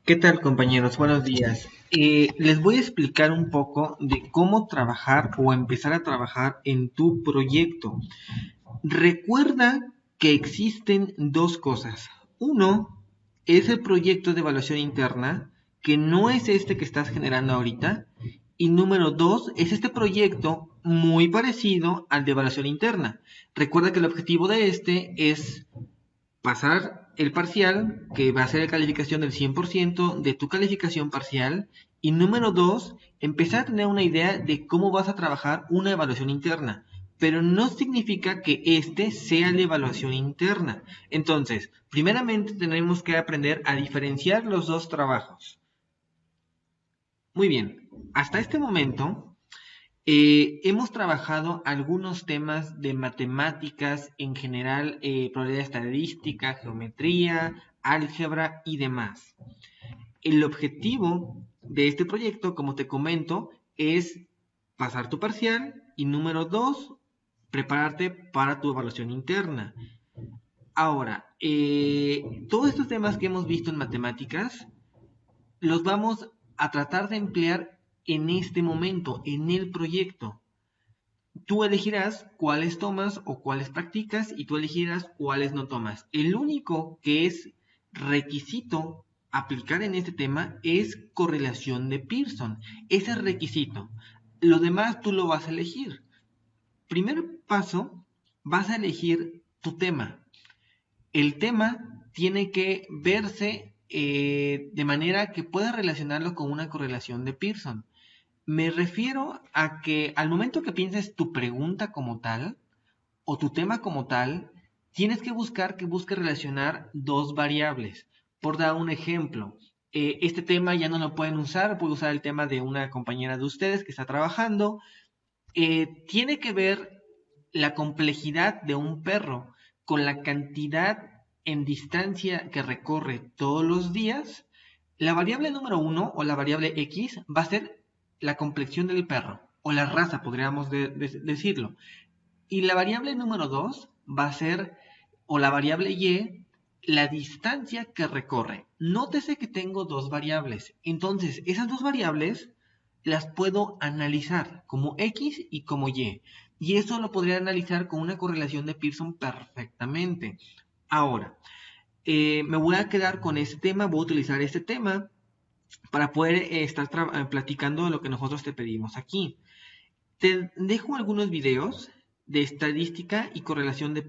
¿Qué tal, compañeros? Buenos días. Les voy a explicar un poco de cómo trabajar o empezar a trabajar en tu proyecto. Recuerda que existen dos cosas. Uno es el proyecto de evaluación interna, que no es este que estás generando ahorita. Y número dos es este proyecto muy parecido al de evaluación interna. Recuerda que el objetivo de este es pasar el parcial, que va a ser la calificación del 100% de tu calificación parcial. Y número dos, empezar a tener una idea de cómo vas a trabajar una evaluación interna. Pero no significa que este sea la evaluación interna. Entonces, primeramente tenemos que aprender a diferenciar los dos trabajos. Muy bien, hasta este momento hemos trabajado algunos temas de matemáticas en general, probabilidad estadística, geometría, álgebra y demás. El objetivo de este proyecto, como te comento, es pasar tu parcial y número dos, prepararte para tu evaluación interna. Ahora, todos estos temas que hemos visto en matemáticas los vamos a tratar de emplear en este momento, en el proyecto. Tú elegirás cuáles tomas o cuáles practicas y tú elegirás cuáles no tomas. El único que es requisito aplicar en este tema es correlación de Pearson. Ese es requisito. Lo demás tú lo vas a elegir. Primer paso, vas a elegir tu tema. El tema tiene que verse de manera que pueda relacionarlo con una correlación de Pearson. Me refiero a que al momento que pienses tu pregunta como tal o tu tema como tal, tienes que buscar que busque relacionar dos variables. Por dar un ejemplo, este tema ya no lo pueden usar, puedo usar el tema de una compañera de ustedes que está trabajando. Tiene que ver la complejidad de un perro con la cantidad en distancia que recorre todos los días. La variable número uno o la variable X va a ser la complexión del perro o la raza, podríamos decirlo. Y la variable número 2 va a ser, o la variable Y, la distancia que recorre. Nótese que tengo dos variables. Entonces, esas dos variables las puedo analizar como X y como Y. Y eso lo podría analizar con una correlación de Pearson perfectamente. Ahora, me voy a quedar con este tema, voy a utilizar este tema para poder estar platicando de lo que nosotros te pedimos aquí. Te dejo algunos videos de estadística y de correlación de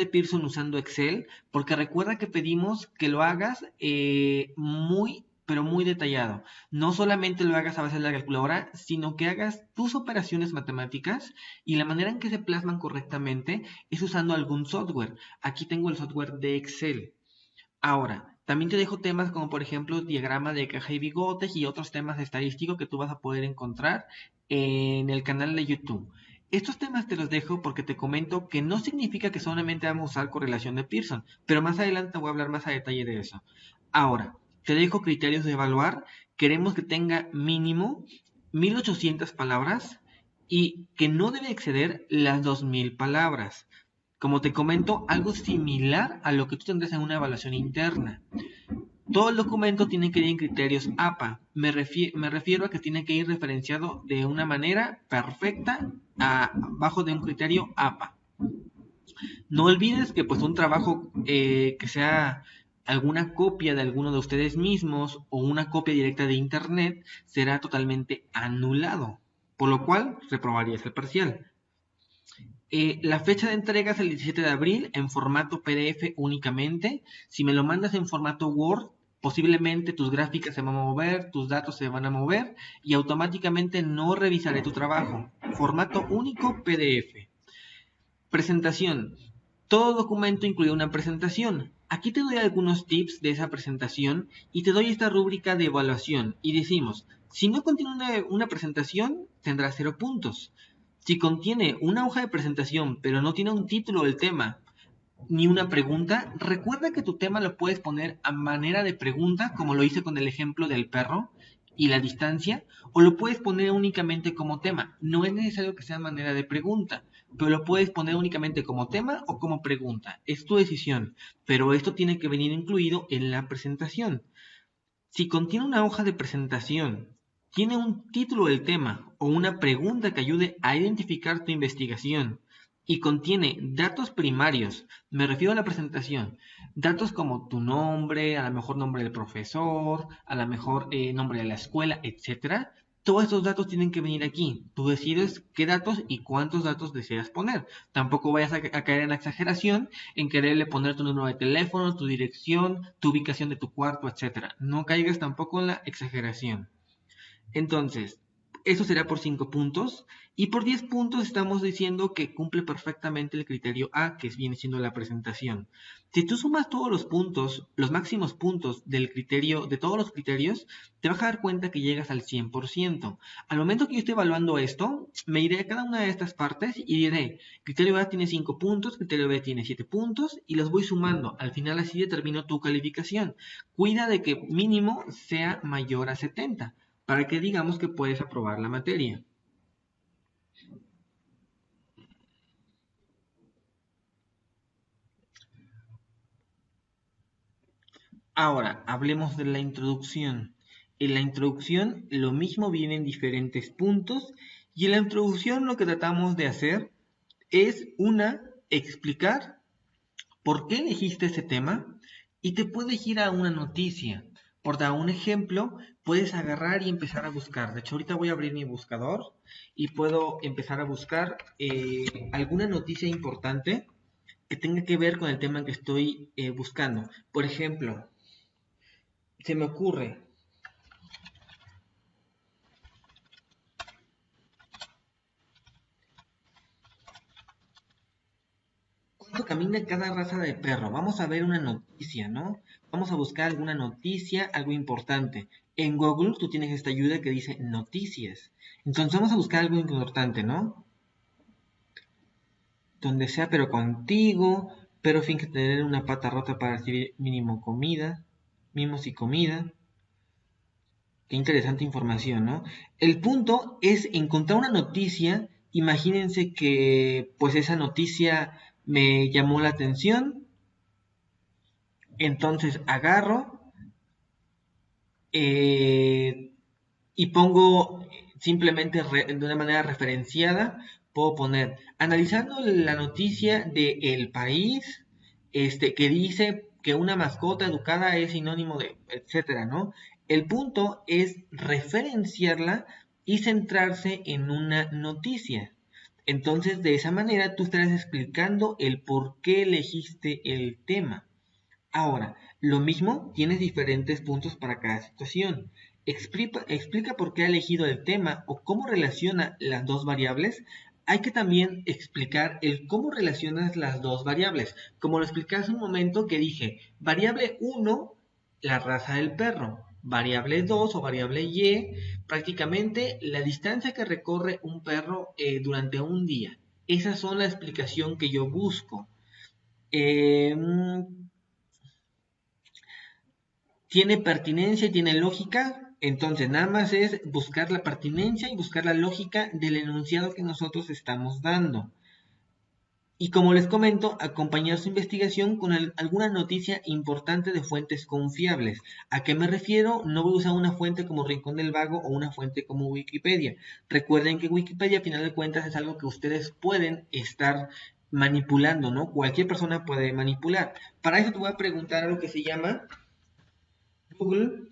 Pearson usando Excel, porque recuerda que pedimos que lo hagas muy, pero muy detallado. No solamente lo hagas a base de la calculadora, sino que hagas tus operaciones matemáticas y la manera en que se plasman correctamente es usando algún software. Aquí tengo el software de Excel. Ahora, también te dejo temas como por ejemplo diagrama de caja y bigotes y otros temas estadísticos que tú vas a poder encontrar en el canal de YouTube. Estos temas te los dejo porque te comento que no significa que solamente vamos a usar correlación de Pearson, pero más adelante voy a hablar más a detalle de eso. Ahora, te dejo criterios de evaluar. Queremos que tenga mínimo 1800 palabras y que no debe exceder las 2000 palabras. Como te comento, algo similar a lo que tú tendrás en una evaluación interna. Todo el documento tiene que ir en criterios APA. Me refiero a que tiene que ir referenciado de una manera perfecta bajo de un criterio APA. No olvides que pues un trabajo que sea alguna copia de alguno de ustedes mismos o una copia directa de internet será totalmente anulado, por lo cual reprobarías el parcial. La fecha de entrega es el 17 de abril en formato PDF únicamente. Si me lo mandas en formato Word, posiblemente tus gráficas se van a mover, tus datos se van a mover y automáticamente no revisaré tu trabajo. Formato único PDF. Presentación. Todo documento incluye una presentación. Aquí te doy algunos tips de esa presentación y te doy esta rúbrica de evaluación y decimos, si no contiene una presentación, tendrá 0 puntos. Si contiene una hoja de presentación pero no tiene un título del tema ni una pregunta, recuerda que tu tema lo puedes poner a manera de pregunta, como lo hice con el ejemplo del perro y la distancia, o lo puedes poner únicamente como tema. No es necesario que sea a manera de pregunta. pero lo puedes poner únicamente como tema o como pregunta. Es tu decisión, pero esto tiene que venir incluido en la presentación. Si contiene una hoja de presentación, tiene un título del tema o una pregunta que ayude a identificar tu investigación y contiene datos primarios, me refiero a la presentación, datos como tu nombre, a lo mejor nombre del profesor, a lo mejor nombre de la escuela, etcétera. Todos estos datos tienen que venir aquí. Tú decides qué datos y cuántos datos deseas poner. Tampoco vayas a caer en la exageración en quererle poner tu número de teléfono, tu dirección, tu ubicación de tu cuarto, etcétera. No caigas tampoco en la exageración. Entonces, eso será por 5 puntos. Y por 10 puntos estamos diciendo que cumple perfectamente el criterio A, que viene siendo la presentación. Si tú sumas todos los puntos, los máximos puntos del criterio, de todos los criterios, te vas a dar cuenta que llegas al 100%. Al momento que yo esté evaluando esto, me iré a cada una de estas partes y diré, criterio A tiene 5 puntos, criterio B tiene 7 puntos, y los voy sumando. Al final así determino tu calificación. Cuida de que mínimo sea mayor a 70 para que digamos que puedes aprobar la materia. Ahora, hablemos de la introducción. En la introducción lo mismo viene en diferentes puntos y en la introducción lo que tratamos de hacer es explicar por qué elegiste ese tema y te puedes ir a una noticia. Por dar un ejemplo, puedes agarrar y empezar a buscar. De hecho, ahorita voy a abrir mi buscador y puedo empezar a buscar alguna noticia importante que tenga que ver con el tema que estoy buscando. Por ejemplo, se me ocurre, ¿cuánto camina cada raza de perro? Vamos a ver una noticia, ¿no? Vamos a buscar alguna noticia, algo importante. En Google tú tienes esta ayuda que dice noticias. Entonces vamos a buscar algo importante, ¿no? Donde sea pero contigo, pero finge tener una pata rota para recibir mínimo comida, mimos y comida. Qué interesante información, ¿no? El punto es encontrar una noticia. Imagínense que pues esa noticia me llamó la atención. Entonces agarro eh, y pongo simplemente de una manera referenciada, puedo poner, analizando la noticia de El País, que dice que una mascota educada es sinónimo de, etcétera, ¿no? El punto es referenciarla y centrarse en una noticia. Entonces, de esa manera, tú estarás explicando el por qué elegiste el tema. Ahora, lo mismo, tienes diferentes puntos para cada situación. Explica por qué ha elegido el tema o cómo relaciona las dos variables. Hay que también explicar el cómo relacionas las dos variables. Como lo expliqué hace un momento que dije, variable uno, la raza del perro. Variable 2 o variable Y, prácticamente la distancia que recorre un perro durante un día. Esas son la explicación que yo busco. Eh, Tiene pertinencia y tiene lógica, entonces nada más es buscar la pertinencia y buscar la lógica del enunciado que nosotros estamos dando. Y como les comento, acompañar su investigación con alguna noticia importante de fuentes confiables. ¿A qué me refiero? No voy a usar una fuente como Rincón del Vago o una fuente como Wikipedia. Recuerden que Wikipedia, a final de cuentas, es algo que ustedes pueden estar manipulando, ¿no? Cualquier persona puede manipular. Para eso te voy a preguntar algo que se llama Google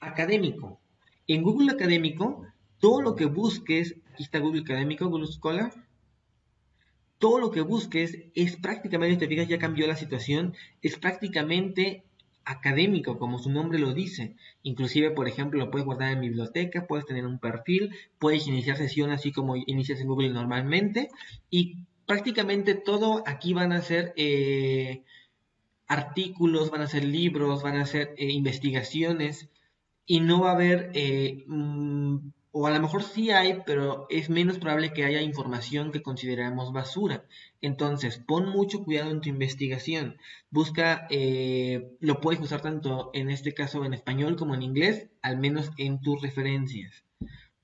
académico. En Google Académico, todo lo que busques, aquí está Google Académico, Google Scholar, todo lo que busques es prácticamente, te fijas, ya cambió la situación, es prácticamente académico, como su nombre lo dice. Inclusive, por ejemplo, lo puedes guardar en biblioteca, puedes tener un perfil, puedes iniciar sesión así como inicias en Google normalmente, y prácticamente todo aquí van a ser artículos, van a ser libros, van a ser investigaciones y no va a haber, o a lo mejor sí hay, pero es menos probable que haya información que consideramos basura. Entonces, pon mucho cuidado en tu investigación. Busca, lo puedes usar tanto en este caso en español como en inglés, al menos en tus referencias.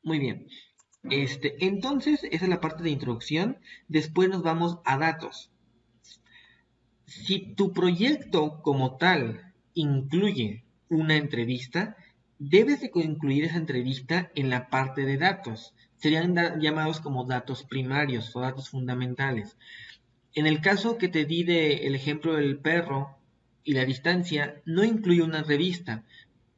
Muy bien. Entonces, esa es la parte de introducción. Después nos vamos a datos. Si tu proyecto como tal incluye una entrevista, debes de incluir esa entrevista en la parte de datos. Serían llamados como datos primarios o datos fundamentales. En el caso que te di el ejemplo del perro y la distancia, no incluye una revista,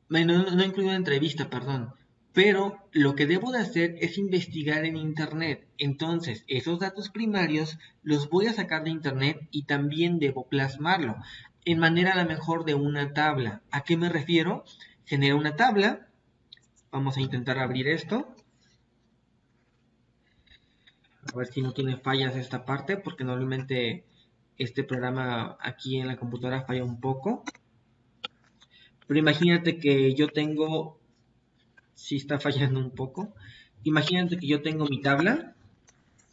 no incluye una entrevista, perdón, pero lo que debo de hacer es investigar en internet. Entonces, esos datos primarios los voy a sacar de internet y también debo plasmarlo en manera a lo mejor de una tabla. ¿A qué me refiero? Genera una tabla. Vamos a intentar abrir esto. A ver si no tiene fallas esta parte, porque normalmente este programa aquí en la computadora falla un poco. Pero imagínate que yo tengo, si está fallando un poco, imagínate que yo tengo mi tabla,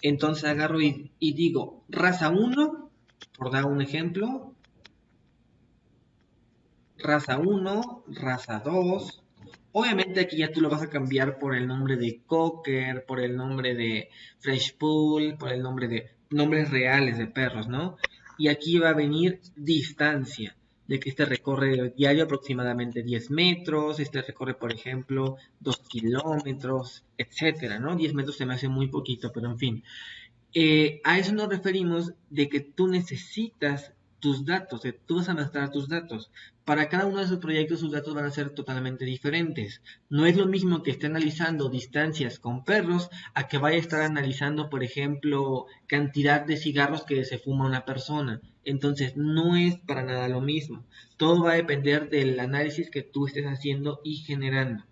entonces agarro y digo raza 1, por dar un ejemplo, raza 1, raza 2. Obviamente aquí ya tú lo vas a cambiar por el nombre de Cocker, por el nombre de Fresh Pool, por el nombre de nombres reales de perros, ¿no? Y aquí va a venir distancia, de que este recorre diario aproximadamente 10 metros, este recorre, por ejemplo, 2 kilómetros, etcétera, ¿no? 10 metros se me hace muy poquito, pero en fin. A eso nos referimos de que tú necesitas tus datos, tú vas a mostrar tus datos. Para cada uno de esos proyectos sus datos van a ser totalmente diferentes. No es lo mismo que esté analizando distancias con perros a que vaya a estar analizando, por ejemplo, cantidad de cigarros que se fuma una persona. Entonces, no es para nada lo mismo. Todo va a depender del análisis que tú estés haciendo y generando.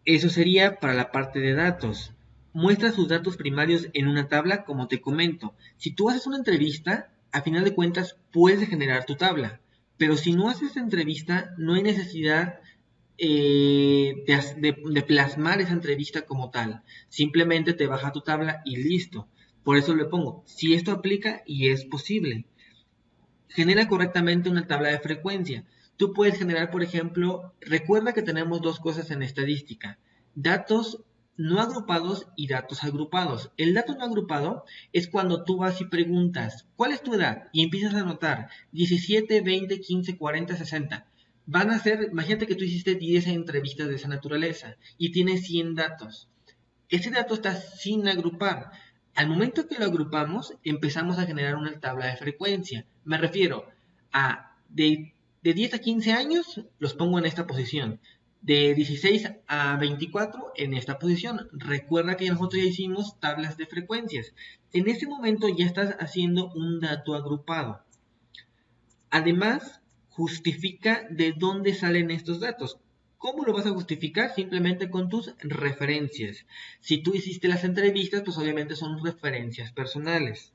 Eso sería para la parte de datos. Muestra sus datos primarios en una tabla, como te comento. Si tú haces una entrevista, a final de cuentas puedes generar tu tabla. Pero si no haces entrevista, no hay necesidad de plasmar esa entrevista como tal. Simplemente te baja tu tabla y listo. Por eso le pongo, si esto aplica y es posible. Genera correctamente una tabla de frecuencia. Tú puedes generar, por ejemplo, recuerda que tenemos dos cosas en estadística, datos no agrupados y datos agrupados. El dato no agrupado es cuando tú vas y preguntas, ¿cuál es tu edad? Y empiezas a anotar 17, 20, 15, 40, 60. Van a ser, imagínate que tú hiciste 10 entrevistas de esa naturaleza y tienes 100 datos. Ese dato está sin agrupar. Al momento que lo agrupamos, empezamos a generar una tabla de frecuencia. Me refiero a de 10 a 15 años, los pongo en esta posición. De 16 a 24 en esta posición. Recuerda que nosotros ya hicimos tablas de frecuencias. En este momento ya estás haciendo un dato agrupado. Además, justifica de dónde salen estos datos. ¿Cómo lo vas a justificar? Simplemente con tus referencias. Si tú hiciste las entrevistas, pues obviamente son referencias personales.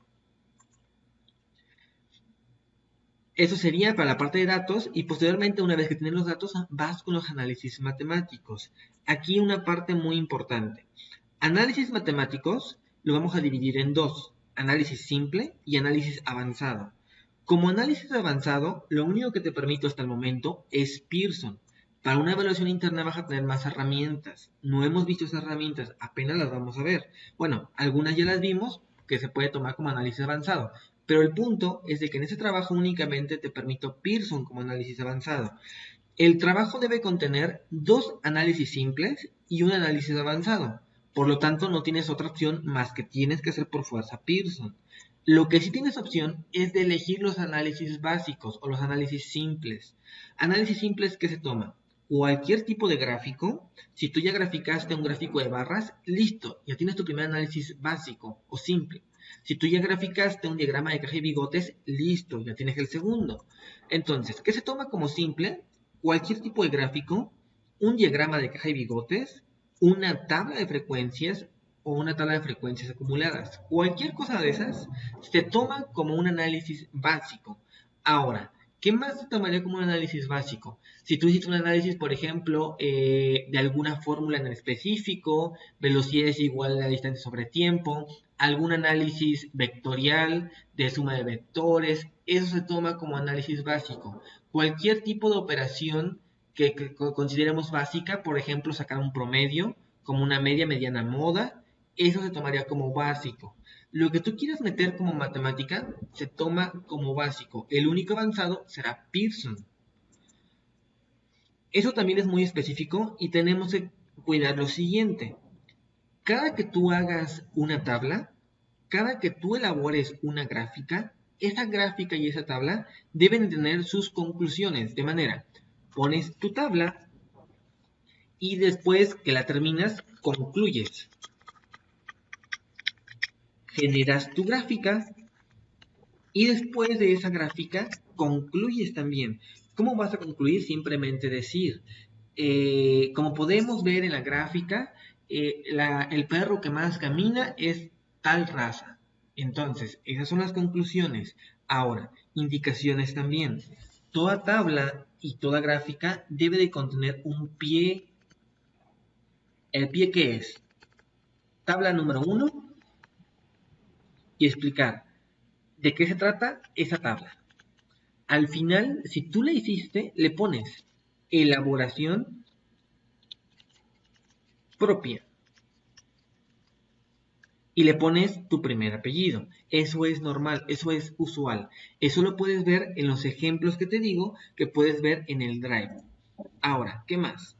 Eso sería para la parte de datos y posteriormente, una vez que tienes los datos, vas con los análisis matemáticos. Aquí una parte muy importante. Análisis matemáticos lo vamos a dividir en dos, análisis simple y análisis avanzado. Como análisis avanzado, lo único que te permito hasta el momento es Pearson. Para una evaluación interna vas a tener más herramientas. No hemos visto esas herramientas, apenas las vamos a ver. Bueno, algunas ya las vimos, que se puede tomar como análisis avanzado. Pero el punto es de que en ese trabajo únicamente te permito Pearson como análisis avanzado. El trabajo debe contener dos análisis simples y un análisis avanzado. Por lo tanto, no tienes otra opción más que tienes que hacer por fuerza Pearson. Lo que sí tienes opción es de elegir los análisis básicos o los análisis simples. Análisis simples, ¿qué se toma? Cualquier tipo de gráfico. Si tú ya graficaste un gráfico de barras, listo, ya tienes tu primer análisis básico o simple. Si tú ya graficaste un diagrama de caja y bigotes, listo, ya tienes el segundo. Entonces, ¿qué se toma como simple? Cualquier tipo de gráfico, un diagrama de caja y bigotes, una tabla de frecuencias o una tabla de frecuencias acumuladas. Cualquier cosa de esas se toma como un análisis básico. Ahora, ¿qué más se tomaría como un análisis básico? Si tú hiciste un análisis, por ejemplo, de alguna fórmula en específico, velocidad es igual a la distancia sobre tiempo, algún análisis vectorial de suma de vectores, eso se toma como análisis básico. Cualquier tipo de operación que consideremos básica, por ejemplo, sacar un promedio, como una media, mediana, moda, eso se tomaría como básico. Lo que tú quieras meter como matemática se toma como básico. El único avanzado será Pearson. Eso también es muy específico y tenemos que cuidar lo siguiente. Cada que tú hagas una tabla, cada que tú elabores una gráfica, esa gráfica y esa tabla deben tener sus conclusiones. De manera, pones tu tabla y después que la terminas, concluyes. Generas tu gráfica y después de esa gráfica, concluyes también. ¿Cómo vas a concluir? Simplemente decir, como podemos ver en la gráfica, el perro que más camina es tal raza. Entonces, esas son las conclusiones. Ahora, indicaciones también. Toda tabla y toda gráfica debe de contener un pie. ¿El pie qué es? Tabla número 1 y explicar de qué se trata esa tabla. Al final, si tú la hiciste, le pones elaboración propia y le pones tu primer apellido. Eso es normal, eso es usual. Eso lo puedes ver en los ejemplos que te digo que puedes ver en el Drive. Ahora, ¿qué más?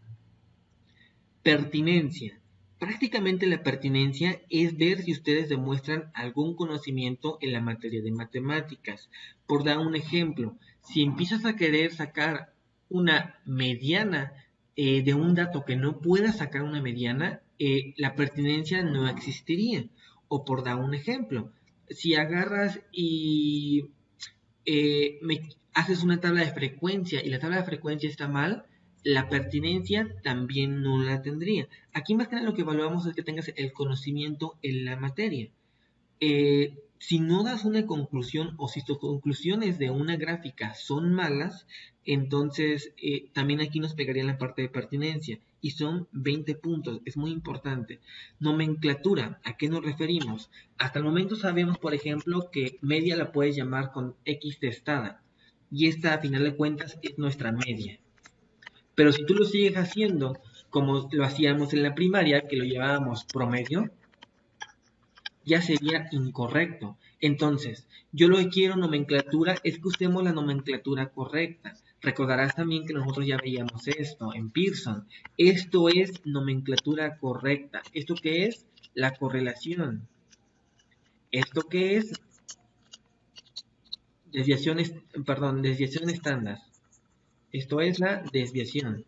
Pertinencia. Prácticamente la pertinencia es ver si ustedes demuestran algún conocimiento en la materia de matemáticas. Por dar un ejemplo, si empiezas a querer sacar una mediana de un dato que no puedas sacar una mediana, la pertinencia no existiría. O por dar un ejemplo, si agarras y haces una tabla de frecuencia y la tabla de frecuencia está mal, la pertinencia también no la tendría. Aquí más que nada lo que evaluamos es que tengas el conocimiento en la materia. Si no das una conclusión o si tus conclusiones de una gráfica son malas, entonces también aquí nos pegaría en la parte de pertinencia y son 20 puntos, es muy importante. Nomenclatura, ¿a qué nos referimos? Hasta el momento sabemos, por ejemplo, que media la puedes llamar con X testada y esta a final de cuentas es nuestra media. Pero si tú lo sigues haciendo como lo hacíamos en la primaria, que lo llamábamos promedio, ya sería incorrecto. Entonces, yo lo que quiero nomenclatura es que usemos la nomenclatura correcta. Recordarás también que nosotros ya veíamos esto en Pearson. Esto es nomenclatura correcta. ¿Esto qué es? La correlación. ¿Esto qué es? Desviación estándar. Esto es la desviación.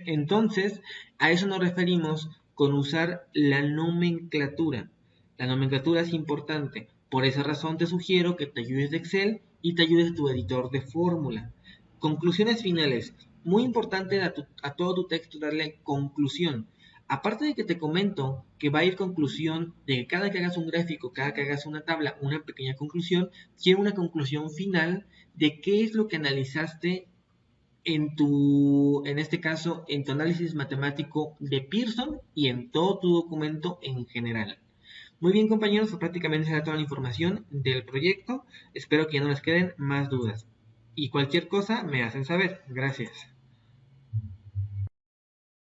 Entonces, a eso nos referimos con usar la nomenclatura. La nomenclatura es importante. Por esa razón te sugiero que te ayudes de Excel y te ayudes de tu editor de fórmula. Conclusiones finales. Muy importante a todo tu texto darle conclusión. Aparte de que te comento que va a ir conclusión de que cada que hagas un gráfico, cada que hagas una tabla, una pequeña conclusión, quiero una conclusión final de qué es lo que analizaste en este caso, en tu análisis matemático de Pearson y en todo tu documento en general. Muy bien, compañeros, pues prácticamente será toda la información del proyecto. Espero que ya no les queden más dudas. Y cualquier cosa me hacen saber. Gracias.